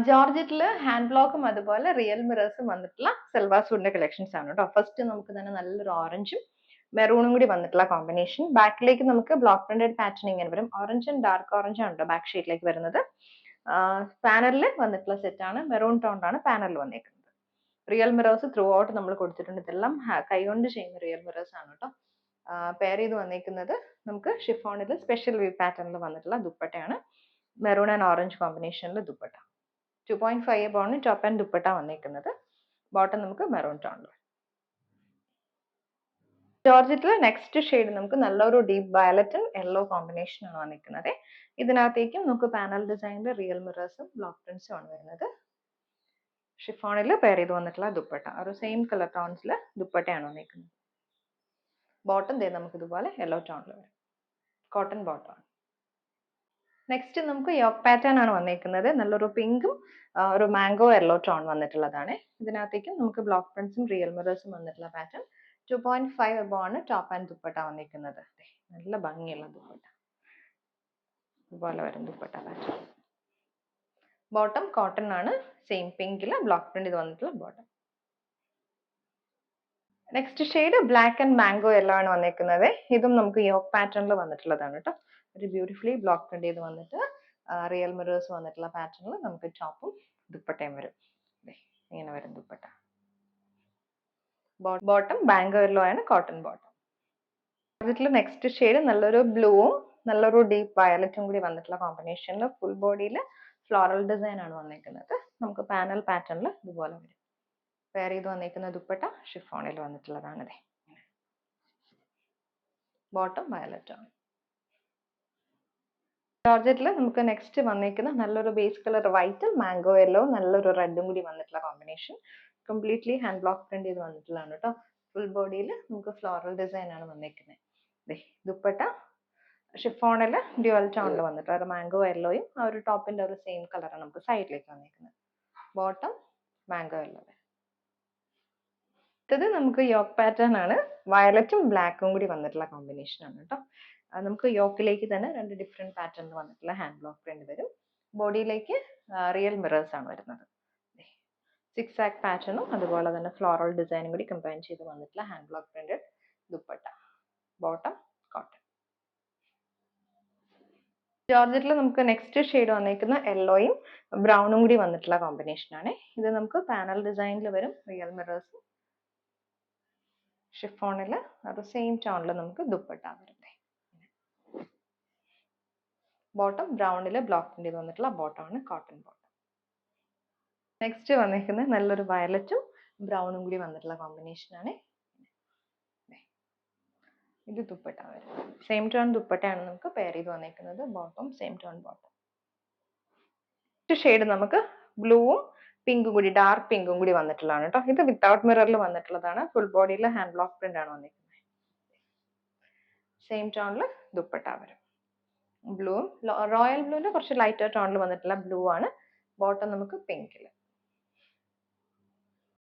ജോർജറ്റിൽ hand ബ്ലോക്കും അതുപോലെ real മിറേഴ്സും വന്നിട്ടുള്ള സൽവാർ സൂട്ടിന്റെ കളക്ഷൻസ് ആണ് കേട്ടോ. ഫസ്റ്റ് നമുക്ക് തന്നെ നല്ലൊരു ഓറഞ്ചും മെറൂണും കൂടി വന്നിട്ടുള്ള കോമ്പിനേഷൻ. ബാക്കിലേക്ക് നമുക്ക് ബ്ലോക്ക് പ്രിന്റഡ് പാറ്റേൺ ഇങ്ങനെ വരും. ഓറഞ്ച് ആൻഡ് ഡാർക്ക് ഓറഞ്ച് ആണ് കേട്ടോ ബാക്ക് ഷീറ്റിലേക്ക് വരുന്നത്. പാനലിൽ വന്നിട്ടുള്ള സെറ്റ് ആണ്. മെറൂൺ ടോൺ ആണ് പാനലിൽ വന്നേക്കുന്നത്. റിയൽ മിറേഴ്സ് ത്രൂ ഔട്ട് നമ്മൾ കൊടുത്തിട്ടുണ്ട്. ഇതെല്ലാം കൈകൊണ്ട് ചെയ്യുന്ന റിയൽ മിറേഴ്സ് ആണ് കേട്ടോ. പെയർ ചെയ്ത് വന്നേക്കുന്നത് നമുക്ക് ഷിഫോണിൽ സ്പെഷ്യൽ വി പാറ്റേണിൽ വന്നിട്ടുള്ള ദുപ്പട്ടയാണ്. മെറൂൺ ആൻഡ് ഓറഞ്ച് കോമ്പിനേഷനിൽ dupatta. 2.5 pound top and dupatta വന്നേക്കുന്നത്. ബോട്ടം നമുക്ക് മെറൂൺ ടോണിൽ. ജോർജറ്റിൽ നെക്സ്റ്റ് ഷെയ്ഡ് നമുക്ക് നല്ലൊരു deep violet and yellow combination ആണ് വന്നിരിക്കുന്നത്. ഇതിനകത്തേക്കും നമുക്ക് പാനൽ ഡിസൈനിൽ റിയൽ മിറേഴ്സും ബ്ലോക്ക് പ്രിന്റ്സും ആണ് വരുന്നത്. ഷിഫോണിൽ പെയർ ചെയ്ത് വന്നിട്ടുള്ള ദുപ്പട്ട ഒരു സെയിം കളർ ടോൺസിൽ ദുപ്പട്ടയാണ് വന്നിരിക്കുന്നത്. ബോട്ടം നമുക്ക് ഇതുപോലെ യെല്ലോ ടോണിൽ വരും. കോട്ടൺ ബോട്ടം ആണ്. നെക്സ്റ്റ് നമുക്ക് യോക്ക് പാറ്റേൺ ആണ് വന്നിരിക്കുന്നത്. നല്ലൊരു പിങ്കും ഒരു മാംഗോ യെല്ലോ ടോൺ വന്നിട്ടുള്ളതാണ്. ഇതിനകത്തേക്കും നമുക്ക് ബ്ലോക്ക് പ്രിന്റ്സും റിയൽ മിറേഴ്സും വന്നിട്ടുള്ള പാറ്റേൺ. 2.5 എബോ ആണ് ടോപ്പ് ആൻഡ് ദുപ്പട്ട വന്നിരിക്കുന്നത്. നല്ല ഭംഗിയുള്ള ദുപ്പട്ട. ഇതുപോലെ വരും ദുപ്പട്ട പാറ്റേൺ. ബോട്ടം കോട്ടൺ ആണ്. സെയിം പിങ്കിൽ ബ്ലോക്ക് പ്രിന്റ് ഇത് വന്നിട്ടുള്ള bottom. Next shade black and mango yellow ആണ് വന്നിരിക്കുന്നത്. ഇതും നമുക്ക് യോക്ക് പാറ്റേണിൽ വന്നിട്ടുള്ളതാണ് കേട്ടോ. ഒരു ബ്യൂട്ടിഫുള്ളി ബ്ലോക്ക് പ്രിന്റ് ചെയ്ത് വന്നിട്ട് റിയൽ മിറേഴ്സ് വന്നിട്ടുള്ള പാറ്റേണിൽ നമുക്ക് ടോപ്പും ദുപ്പട്ടയും വരും. ഇങ്ങനെ വരും ദുപ്പട്ട. ബോട്ടം മാംഗോ യെല്ലോ ആണ്. Cotton bottom. ഇതിൽ നെക്സ്റ്റ് ഷെയ്ഡ് നല്ലൊരു ബ്ലൂവും നല്ലൊരു ഡീപ്പ് വയലറ്റും കൂടി വന്നിട്ടുള്ള കോമ്പിനേഷനിൽ ഫുൾ ബോഡിയിൽ ഫ്ലോറൽ ഡിസൈൻ ആണ് വന്നിരിക്കുന്നത്. നമുക്ക് പാനൽ പാറ്റേണിൽ ഇതുപോലെ വരും. പെയർ ചെയ്ത് വന്നിരിക്കുന്ന ദുപ്പട്ട ഷിഫോണിൽ വന്നിട്ടുള്ളതാണ്. ബോട്ടം വയലറ്റ് ആണ്. ജോർജറ്റിൽ നമുക്ക് നെക്സ്റ്റ് വന്നിരിക്കുന്ന നല്ലൊരു base colour white mango yellow നല്ലൊരു റെഡും കൂടി വന്നിട്ടുള്ള combination. Completely hand block print ചെയ്ത് വന്നിട്ടുള്ളതാണ് കേട്ടോ. ഫുൾ ബോഡിയിൽ നമുക്ക് ഫ്ലോറൽ ഡിസൈൻ ആണ് വന്നിരിക്കുന്നത്. ദുപ്പട്ട ഷിഫോണിൽ ഡ്യുവൽ ടോണിൽ വന്നിട്ട് ഒരു മാംഗോ യെല്ലോയും ആ ഒരു ടോപ്പിന്റെ ഒരു സെയിം കളറാണ് നമുക്ക് സൈഡിലേക്ക് വന്നിരിക്കുന്നത്. Bottom mango yellow. ഇത് നമുക്ക് യോക്ക് പാറ്റേൺ ആണ്. വയലറ്റും ബ്ലാക്കും കൂടി വന്നിട്ടുള്ള കോമ്പിനേഷൻ ആണ് കേട്ടോ. നമുക്ക് യോക്കിലേക്ക് തന്നെ രണ്ട് ഡിഫറെന്റ് പാറ്റേണിൽ വന്നിട്ടുള്ള ഹാൻഡ് ബ്ലോക്ക് പ്രിന്റ് വരും. ബോഡിയിലേക്ക് റിയൽ മിറേഴ്സ് ആണ് വരുന്നത്. 6 ആക്ക് പാറ്റേണും അതുപോലെ തന്നെ ഫ്ലോറൽ ഡിസൈനും കൂടി കമ്പൈൻ ചെയ്ത് വന്നിട്ടുള്ള hand block printed dupatta. Bottom cotton. ജോർജറ്റിൽ നമുക്ക് നെക്സ്റ്റ് ഷെയ്ഡ് വന്നിരിക്കുന്ന യെല്ലോയും ബ്രൗണും കൂടി വന്നിട്ടുള്ള കോമ്പിനേഷൻ ആണ്. ഇത് നമുക്ക് പാനൽ ഡിസൈനിൽ വരും. റിയൽ മിറേഴ്സ് ഷിഫോണിൽ അത് സെയിം ടോണിൽ നമുക്ക് ദുപ്പട്ട വരുന്നത്. ബോട്ടം ബ്രൗണിൽ ബ്ലോക്ക് പ്രിന്റ് ചെയ്ത് വന്നിട്ടുള്ള ബോട്ടം ആണ്. Cotton bottom. നെക്സ്റ്റ് വന്നിരിക്കുന്നത് നല്ലൊരു വയലറ്റും ബ്രൗണും കൂടി വന്നിട്ടുള്ള കോമ്പിനേഷൻ ആണ്. ഇത് ദുപ്പട്ട വരും. സെയിം ടോൺ ദുപ്പട്ടയാണ് നമുക്ക് പെയർ ചെയ്ത് വന്നിരിക്കുന്നത്. Bottom same tone bottom. Shade നമുക്ക് ബ്ലൂവും പിങ്കും കൂടി ഡാർക്ക് പിങ്കും കൂടി വന്നിട്ടുള്ളതാണ് കേട്ടോ. ഇത് വിത്തൗട്ട് മിററിൽ വന്നിട്ടുള്ളതാണ്. ഫുൾ ബോഡിയിൽ ഹാൻഡ് ബ്ലോക്ക് പ്രിന്റ് ആണ് വന്നിരിക്കുന്നത്. സെയിം ടോണിൽ ദുപ്പട്ട വരും. ബ്ലൂവും റോയൽ ബ്ലൂവിന്റെ കുറച്ച് ലൈറ്റർ ടോണിൽ വന്നിട്ടുള്ള ബ്ലൂ ആണ്. ബോട്ടം നമുക്ക് പിങ്കിൽ.